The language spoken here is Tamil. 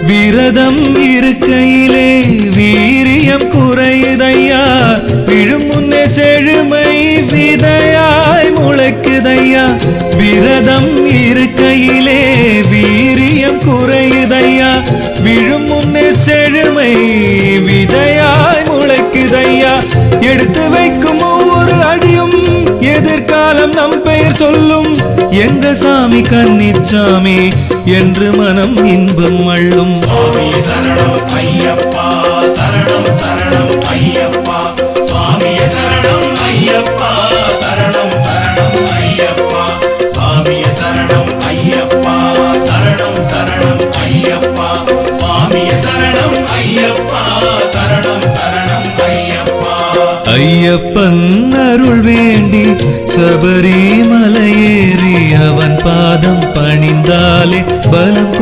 விரதம் இருக்கையிலே வீரியம் குறையுதையா, விழும் முன்னே செழுமை விதையாய் முளைக்குதையா. விரதம் இருக்கையிலே வீரியம் குறையுதையா, விழும் முன்னே செழுமை விதையாய் முளைக்குதையா. எடுத்து வைக்கும் ஒவ்வொரு அடியும் எதிர்காலம் நம் பெயர் சொல்லும். எங்க சாமி கன்னிச்சாமி என்று மனம் இன்பம் அள்ளும். சுவாமி சரணம் ஐயப்பா, சரணம் சரணம் ஐயப்பா, சுவாமி சரணம் ஐயப்பா, சரணம் சரணம் ஐயப்பா, சுவாமி சரணம் ஐயப்பா, சரணம் சரணம் ஐயப்பா, சுவாமி சரணம் ஐயப்பா, சரணம் சரணம் ஐயப்பா. ஐயப்பன் அருள் வேண்டி சபரிமலையேறி அவன் பாதம் பணிந்தாலே பலம்